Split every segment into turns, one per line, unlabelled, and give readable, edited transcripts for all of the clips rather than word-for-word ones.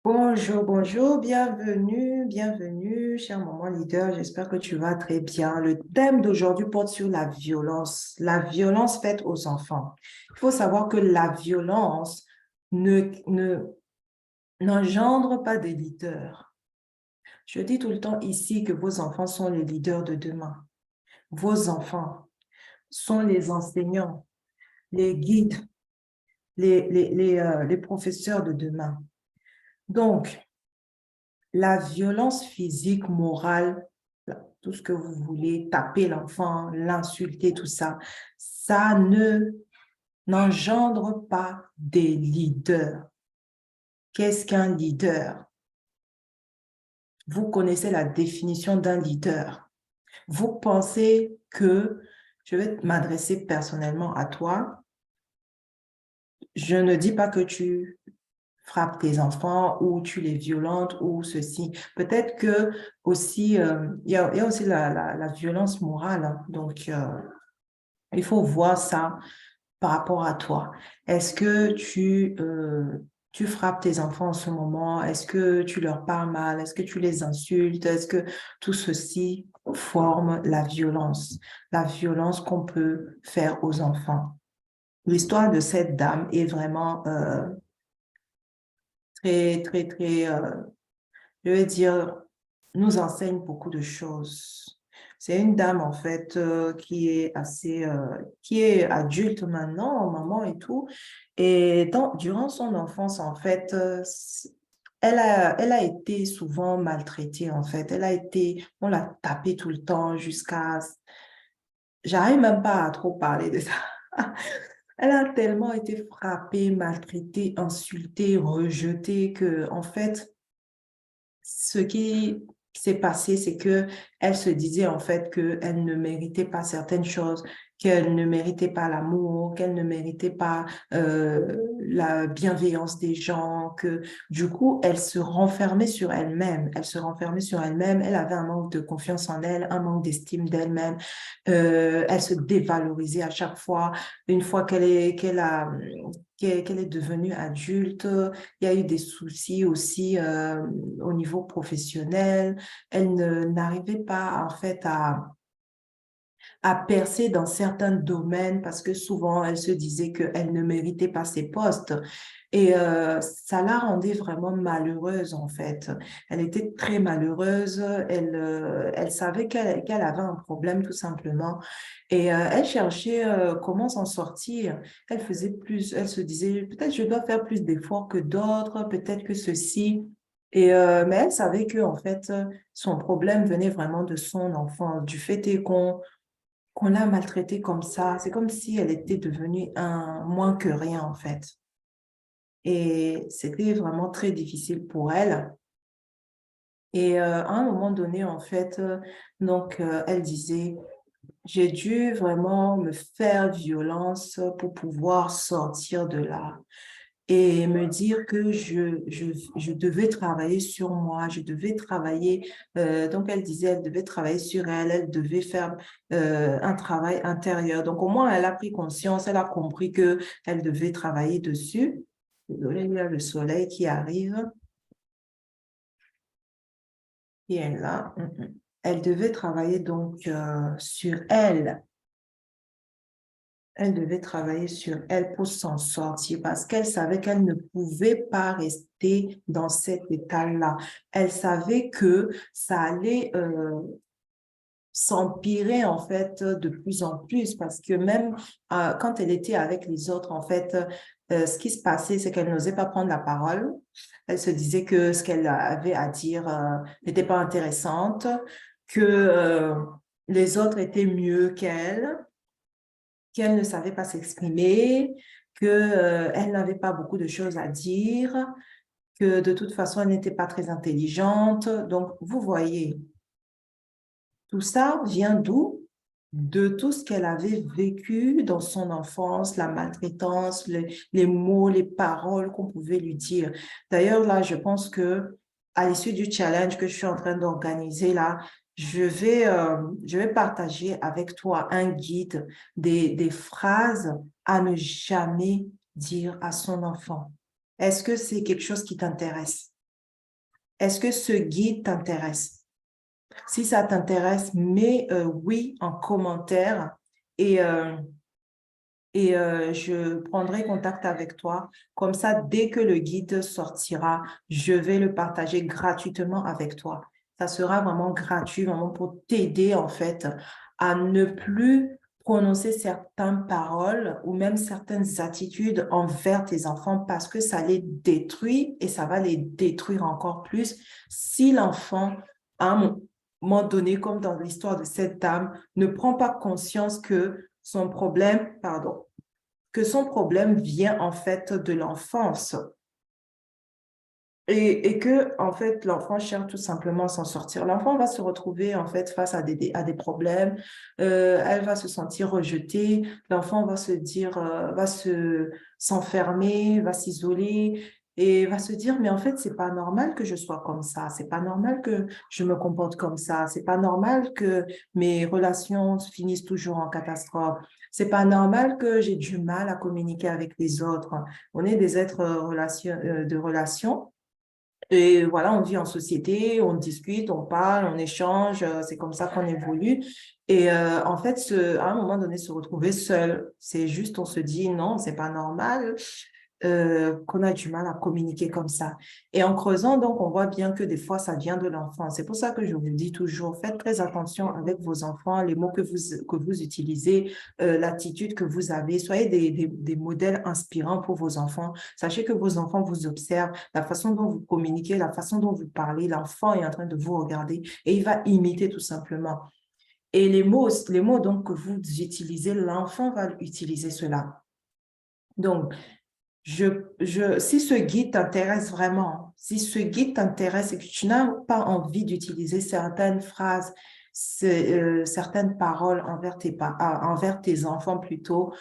Bonjour, bonjour, bienvenue, bienvenue, cher maman leader. J'espère que tu vas très bien. Le thème d'aujourd'hui porte sur la violence faite aux enfants. Il faut savoir que la violence ne n'engendre pas des leaders. Je dis tout le temps ici que vos enfants sont les leaders de demain. Vos enfants sont les enseignants, les guides, les professeurs de demain. Donc, la violence physique, morale, tout ce que vous voulez, taper l'enfant, l'insulter, tout ça, ça ne n'engendre pas des leaders. Qu'est-ce qu'un leader? Vous connaissez la définition d'un leader. Vous pensez que je vais m'adresser personnellement à toi. Je ne dis pas que tu frappes tes enfants ou tu les violentes ou ceci. Peut-être que aussi, il y a aussi la violence morale, hein. Donc, il faut voir ça par rapport à toi. Est-ce que tu frappes tes enfants en ce moment? Est-ce que tu leur parles mal? Est-ce que tu les insultes? Est-ce que tout ceci forme la violence qu'on peut faire aux enfants? L'histoire de cette dame est vraiment très, très, très, je veux dire, nous enseigne beaucoup de choses. C'est une dame, en fait, qui est adulte maintenant, maman et tout. Et durant son enfance, en fait, elle a été souvent maltraitée, en fait. On l'a tapée tout le temps j'arrive même pas à trop parler de ça. Elle a tellement été frappée, maltraitée, insultée, rejetée que, en fait, ce qui s'est passé, c'est que elle se disait en fait qu'elle ne méritait pas certaines choses, qu'elle ne méritait pas l'amour, qu'elle ne méritait pas la bienveillance des gens, que du coup, elle se renfermait sur elle-même. Elle se renfermait sur elle-même. Elle avait un manque de confiance en elle, un manque d'estime d'elle-même. Elle se dévalorisait à chaque fois. Une fois qu'elle est devenue adulte, il y a eu des soucis aussi au niveau professionnel. N'arrivait pas en fait à percer dans certains domaines parce que souvent elle se disait qu'elle ne méritait pas ses postes. Et ça la rendait vraiment malheureuse en fait. Elle était très malheureuse. Elle savait qu'elle avait un problème tout simplement. Et elle cherchait comment s'en sortir. Elle se disait peut-être je dois faire plus d'efforts que d'autres, peut-être que ceci. Et mais elle savait que en fait son problème venait vraiment de son enfance, du fait est qu'on l'a maltraitée comme ça. C'est comme si elle était devenue un moins que rien, en fait. Et c'était vraiment très difficile pour elle. Et à un moment donné, en fait, elle disait, j'ai dû vraiment me faire violence pour pouvoir sortir de là et me dire que je devais travailler sur moi, je devais travailler, donc elle disait, elle devait travailler sur elle, elle devait faire un travail intérieur. Donc au moins, elle a pris conscience, elle a compris que elle devait travailler dessus. Désolée, il y a le soleil qui arrive, et elle là. Elle devait travailler donc sur elle. Elle devait travailler sur elle pour s'en sortir parce qu'elle savait qu'elle ne pouvait pas rester dans cet état-là. Elle savait que ça allait s'empirer en fait de plus en plus parce que même quand elle était avec les autres, en fait, ce qui se passait, c'est qu'elle n'osait pas prendre la parole. Elle se disait que ce qu'elle avait à dire n'était pas intéressante, que les autres étaient mieux qu'elle ne savait pas s'exprimer, qu'elle n'avait pas beaucoup de choses à dire, que de toute façon, elle n'était pas très intelligente. Donc, vous voyez, tout ça vient d'où? De tout ce qu'elle avait vécu dans son enfance, la maltraitance, les mots, les paroles qu'on pouvait lui dire. D'ailleurs, là, je pense que à l'issue du challenge que je suis en train d'organiser là, je vais partager avec toi un guide des phrases à ne jamais dire à son enfant. Est-ce que c'est quelque chose qui t'intéresse? est-ce que ce guide t'intéresse? Si ça t'intéresse, mets oui en commentaire et, je prendrai contact avec toi. Comme ça, dès que le guide sortira, je vais le partager gratuitement avec toi. Ça sera vraiment gratuit, vraiment pour t'aider en fait à ne plus prononcer certaines paroles ou même certaines attitudes envers tes enfants parce que ça les détruit et ça va les détruire encore plus si l'enfant, à un moment donné, comme dans l'histoire de cette dame, ne prend pas conscience que son problème, pardon, que son problème vient en fait de l'enfance et que en fait l'enfant cherche tout simplement à s'en sortir. L'enfant va se retrouver en fait face à des problèmes, elle va se sentir rejetée, l'enfant va se dire, s'enfermer, va s'isoler et va se dire mais en fait c'est pas normal que je sois comme ça, c'est pas normal que je me comporte comme ça, c'est pas normal que mes relations finissent toujours en catastrophe. C'est pas normal que j'ai du mal à communiquer avec les autres. On est des êtres de relation. Et voilà, on vit en société, on discute, on parle, on échange, c'est comme ça qu'on évolue. Et en fait, à un moment donné, se retrouver seul, c'est juste, on se dit non, c'est pas normal qu'on a du mal à communiquer comme ça. Et en creusant, donc, on voit bien que des fois, ça vient de l'enfant. C'est pour ça que je vous dis toujours, faites très attention avec vos enfants, les mots que vous utilisez, l'attitude que vous avez. Soyez des modèles inspirants pour vos enfants. Sachez que vos enfants vous observent, la façon dont vous communiquez, la façon dont vous parlez, l'enfant est en train de vous regarder et il va imiter tout simplement. Et les mots donc que vous utilisez, l'enfant va utiliser cela. Donc, si ce guide t'intéresse vraiment, si ce guide t'intéresse et que tu n'as pas envie d'utiliser certaines phrases, certaines paroles envers tes enfants plutôt,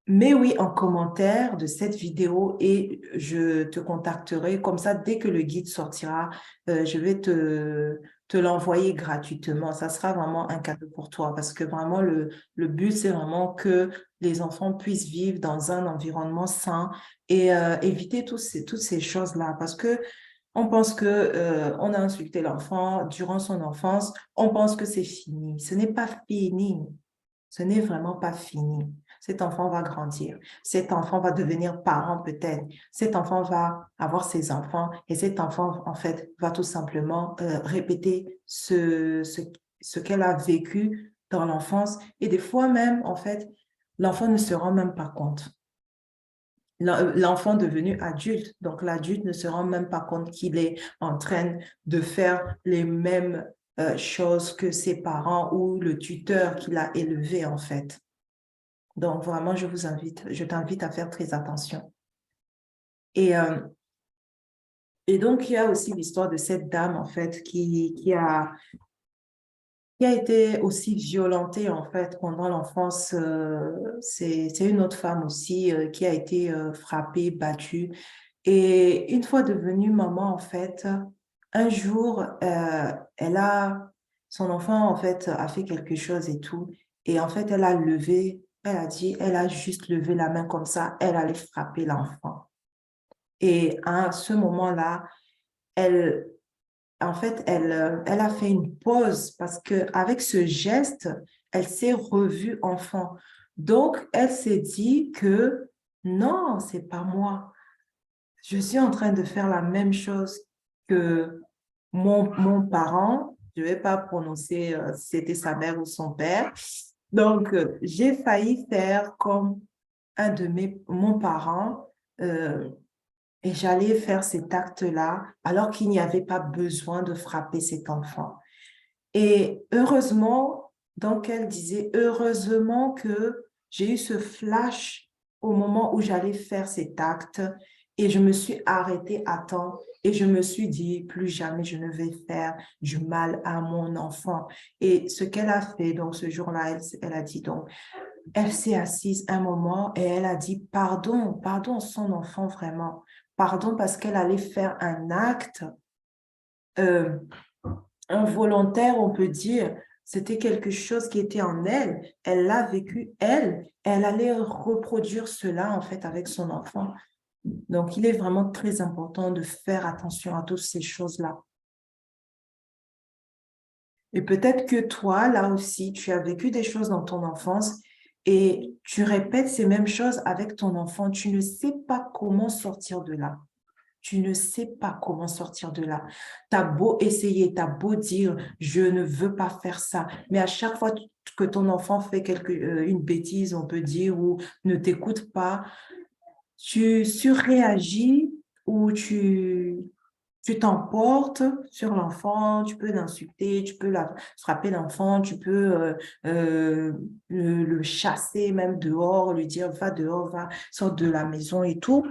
mais oui, en commentaire de cette vidéo et je te contacterai. Comme ça, dès que le guide sortira, je vais te l'envoyer gratuitement. Ça sera vraiment un cadeau pour toi parce que vraiment, le but, c'est vraiment que les enfants puissent vivre dans un environnement sain et éviter toutes ces choses-là parce que on pense que on a insulté l'enfant durant son enfance, on pense que c'est fini. Ce n'est pas fini. Ce n'est vraiment pas fini. Cet enfant va grandir. Cet enfant va devenir parent peut-être. Cet enfant va avoir ses enfants et cet enfant, en fait, va tout simplement répéter ce qu'elle a vécu dans l'enfance. Et des fois même, en fait, l'enfant ne se rend même pas compte. L'enfant devenu adulte, donc l'adulte ne se rend même pas compte qu'il est en train de faire les mêmes choses que ses parents ou le tuteur qu'il a élevé en fait. Donc vraiment, je t'invite à faire très attention. Et, euh, et donc, il y a aussi l'histoire de cette dame en fait qui a été aussi violentée en fait pendant l'enfance. C'est une autre femme aussi qui a été frappée, battue. Et une fois devenue maman en fait, un jour, son enfant en fait a fait quelque chose et tout. Et en fait, elle a juste levé la main comme ça, elle allait frapper l'enfant. Et à ce moment-là, elle, elle a fait une pause parce que avec ce geste, elle s'est revue enfant. Donc, elle s'est dit que non, c'est pas moi. Je suis en train de faire la même chose que mon parent. Je ne vais pas prononcer si c'était sa mère ou son père. Donc, j'ai failli faire comme mon parent. euh, et j'allais faire cet acte-là alors qu'il n'y avait pas besoin de frapper cet enfant. Et heureusement, donc elle disait, heureusement que j'ai eu ce flash au moment où j'allais faire cet acte et je me suis arrêtée à temps et je me suis dit, plus jamais je ne vais faire du mal à mon enfant. Et ce qu'elle a fait, donc ce jour-là, elle a dit donc, elle s'est assise un moment et elle a dit pardon, pardon son enfant vraiment, pardon parce qu'elle allait faire un acte euh, involontaire, on peut dire. C'était quelque chose qui était en elle. Elle l'a vécu, elle allait reproduire cela en fait avec son enfant. Donc, il est vraiment très important de faire attention à toutes ces choses-là. Et peut-être que toi, là aussi, tu as vécu des choses dans ton enfance et tu répètes ces mêmes choses avec ton enfant. Tu ne sais pas comment sortir de là. Tu ne sais pas comment sortir de là. Tu as beau essayer, tu as beau dire, je ne veux pas faire ça. Mais à chaque fois que ton enfant fait une bêtise, on peut dire, ou ne t'écoute pas, tu surréagis ou tu t'emportes sur l'enfant, tu peux l'insulter, tu peux frapper l'enfant, tu peux le chasser même dehors, lui dire va dehors, va, sors de la maison et tout.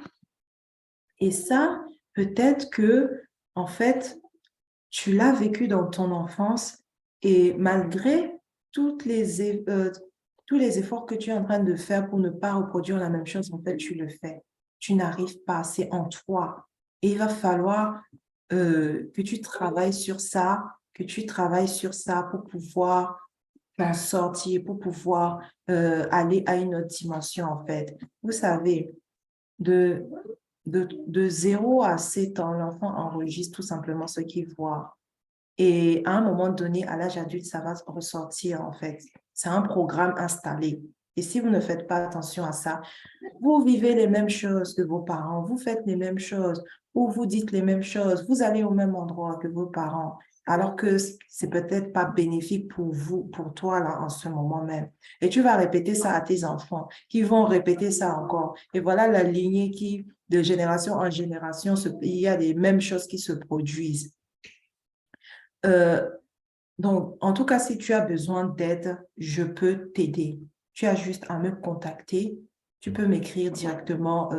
Et ça, peut-être que, en fait, tu l'as vécu dans ton enfance et malgré tous les efforts que tu es en train de faire pour ne pas reproduire la même chose, en fait, tu le fais. Tu n'arrives pas, c'est en toi. Et il va falloir que tu travailles sur ça, pour pouvoir t'en sortir, pour pouvoir aller à une autre dimension, en fait. Vous savez, de, de 0 à 7 ans, l'enfant enregistre tout simplement ce qu'il voit. Et à un moment donné, à l'âge adulte, ça va ressortir, en fait. C'est un programme installé. Et si vous ne faites pas attention à ça, vous vivez les mêmes choses que vos parents, vous faites les mêmes choses, ou vous dites les mêmes choses, vous allez au même endroit que vos parents, alors que c'est peut-être pas bénéfique pour vous, pour toi, là, en ce moment même. Et tu vas répéter ça à tes enfants, qui vont répéter ça encore. Et voilà la lignée qui, de génération en génération, il y a les mêmes choses qui se produisent. Euh, donc, en tout cas, si tu as besoin d'aide, je peux t'aider. Tu as juste à me contacter. Tu peux m'écrire directement,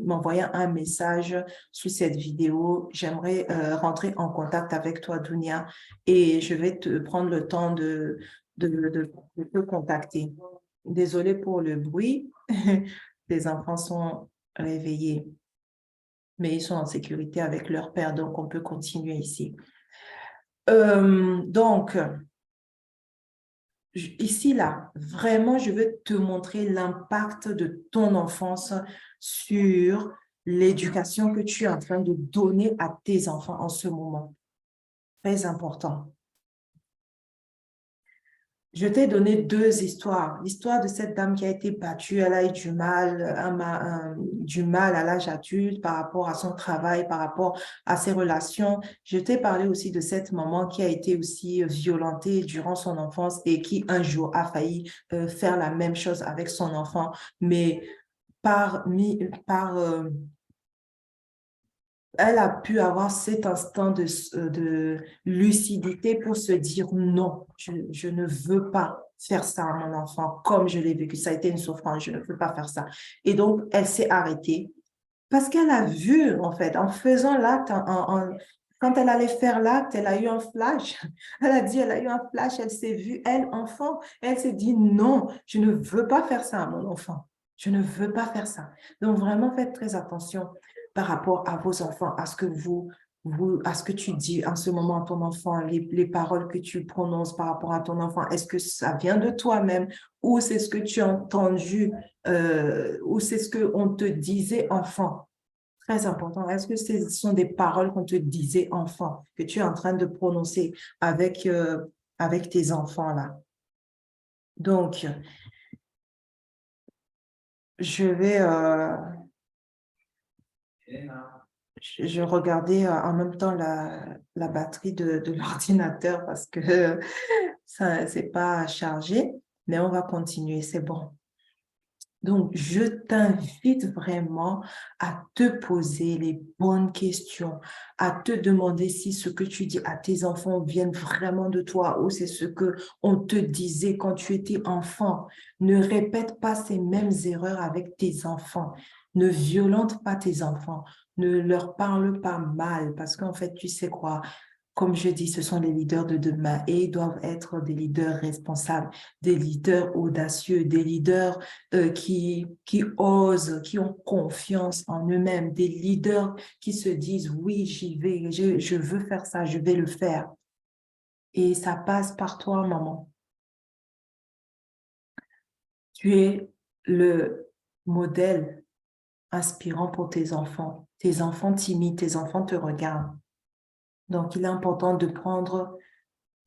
m'envoyer un message sous cette vidéo. J'aimerais rentrer en contact avec toi, Dounia, et je vais te prendre le temps de te contacter. Désolée pour le bruit. Les enfants sont réveillés, mais ils sont en sécurité avec leur père, donc on peut continuer ici. Donc, ici, là, vraiment, je veux te montrer l'impact de ton enfance sur l'éducation que tu es en train de donner à tes enfants en ce moment. Très important. Je t'ai donné deux histoires. L'histoire de cette dame qui a été battue, elle a eu du mal à l'âge adulte par rapport à son travail, par rapport à ses relations. Je t'ai parlé aussi de cette maman qui a été aussi violentée durant son enfance et qui un jour a failli faire la même chose avec son enfant, mais par elle a pu avoir cet instant de lucidité pour se dire non, je ne veux pas faire ça à mon enfant comme je l'ai vécu. Ça a été une souffrance, je ne veux pas faire ça. Et donc, elle s'est arrêtée parce qu'elle a vu, en fait, en faisant l'acte, quand elle allait faire l'acte, elle a eu un flash. Elle a dit, elle a eu un flash, elle s'est vue, elle, enfant, elle s'est dit non, je ne veux pas faire ça à mon enfant. Je ne veux pas faire ça. Donc, vraiment, faites très attention par rapport à vos enfants, à ce que à ce que tu dis en ce moment à ton enfant, les paroles que tu prononces par rapport à ton enfant, est-ce que ça vient de toi-même ou c'est ce que tu as entendu ou c'est ce qu'on te disait enfant? Très important. Est-ce que ce sont des paroles qu'on te disait enfant, que tu es en train de prononcer avec tes enfants là? Donc, je vais, je regardais en même temps la batterie de l'ordinateur parce que ça, c'est pas chargé, mais on va continuer, c'est bon. Donc, je t'invite vraiment à te poser les bonnes questions, à te demander si ce que tu dis à tes enfants vient vraiment de toi ou c'est ce que on te disait quand tu étais enfant. Ne répète pas ces mêmes erreurs avec tes enfants. Ne violente pas tes enfants. Ne leur parle pas mal parce qu'en fait, tu sais quoi, comme je dis, ce sont les leaders de demain et ils doivent être des leaders responsables, des leaders audacieux, des leaders qui osent, qui ont confiance en eux-mêmes, des leaders qui se disent, oui, j'y vais, je veux faire ça, je vais le faire. Et ça passe par toi, maman. Tu es le modèle inspirant pour tes enfants. Tes enfants timides, tes enfants te regardent. Donc, il est important de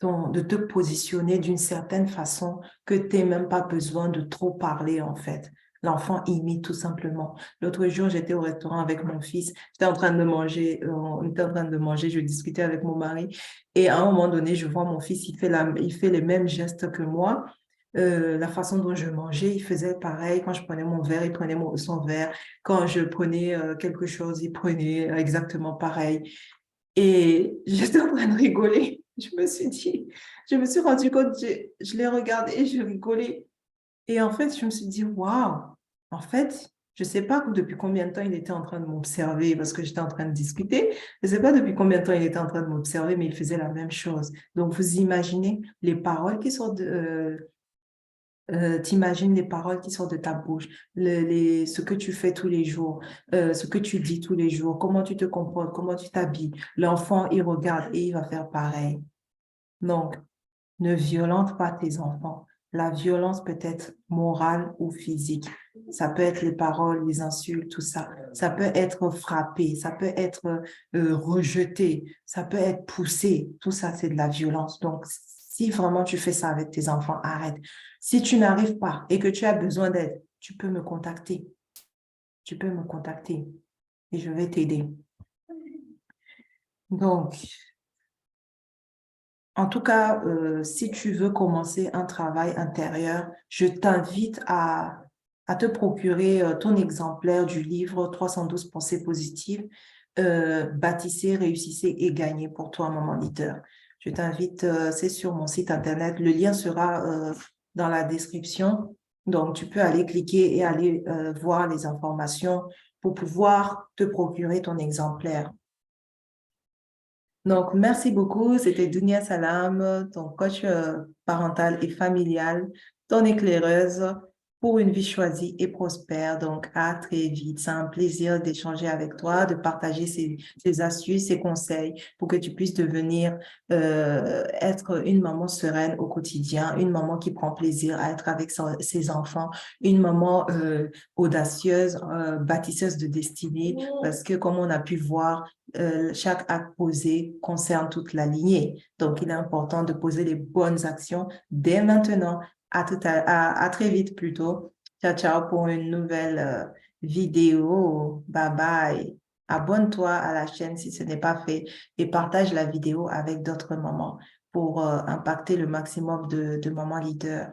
de te positionner d'une certaine façon que tu n'aies même pas besoin de trop parler, en fait. L'enfant imite tout simplement. L'autre jour, j'étais au restaurant avec mon fils. J'étais en train de manger, on était en train de manger, je discutais avec mon mari. Et à un moment donné, je vois mon fils, il fait les mêmes gestes que moi. La façon dont je mangeais, il faisait pareil. Quand je prenais mon verre, il prenait son verre. Quand je prenais quelque chose, il prenait exactement pareil. Et j'étais en train de rigoler. Je me suis rendu compte, je l'ai regardé et je rigolais. Et en fait, je me suis dit, waouh, en fait, je ne sais pas depuis combien de temps il était en train de m'observer parce que j'étais en train de discuter. Je ne sais pas depuis combien de temps il était en train de m'observer, mais il faisait la même chose. Donc, vous imaginez les paroles qui sortent t'imagines les paroles qui sortent de ta bouche, ce que tu fais tous les jours, ce que tu dis tous les jours, comment tu te comportes, comment tu t'habilles. L'enfant, il regarde et il va faire pareil. Donc, ne violente pas tes enfants. La violence peut être morale ou physique. Ça peut être les paroles, les insultes, tout ça. Ça peut être frappé, ça peut être rejeté, ça peut être poussé. Tout ça, c'est de la violence. Donc, si vraiment tu fais ça avec tes enfants, arrête. Si tu n'arrives pas et que tu as besoin d'aide, tu peux me contacter. Tu peux me contacter et je vais t'aider. Donc, en tout cas, si tu veux commencer un travail intérieur, je t'invite à te procurer ton exemplaire du livre 312 pensées positives, bâtissez, réussissez et gagnez pour toi, maman leader. Je t'invite, c'est sur mon site internet. Le lien sera dans la description. Donc, tu peux aller cliquer et aller voir les informations pour pouvoir te procurer ton exemplaire. Donc, merci beaucoup. C'était Dounia Salam, ton coach parental et familial, ton éclaireuse pour une vie choisie et prospère. Donc, à très vite. C'est un plaisir d'échanger avec toi, de partager ces astuces, ces conseils pour que tu puisses devenir, être une maman sereine au quotidien, une maman qui prend plaisir à être avec ses enfants, une maman audacieuse, bâtisseuse de destinée, parce que comme on a pu voir, chaque acte posé concerne toute la lignée. Donc, il est important de poser les bonnes actions dès maintenant. À très vite plutôt. Ciao, ciao pour une nouvelle vidéo. Bye bye. Abonne-toi à la chaîne si ce n'est pas fait et partage la vidéo avec d'autres mamans pour impacter le maximum de mamans leaders.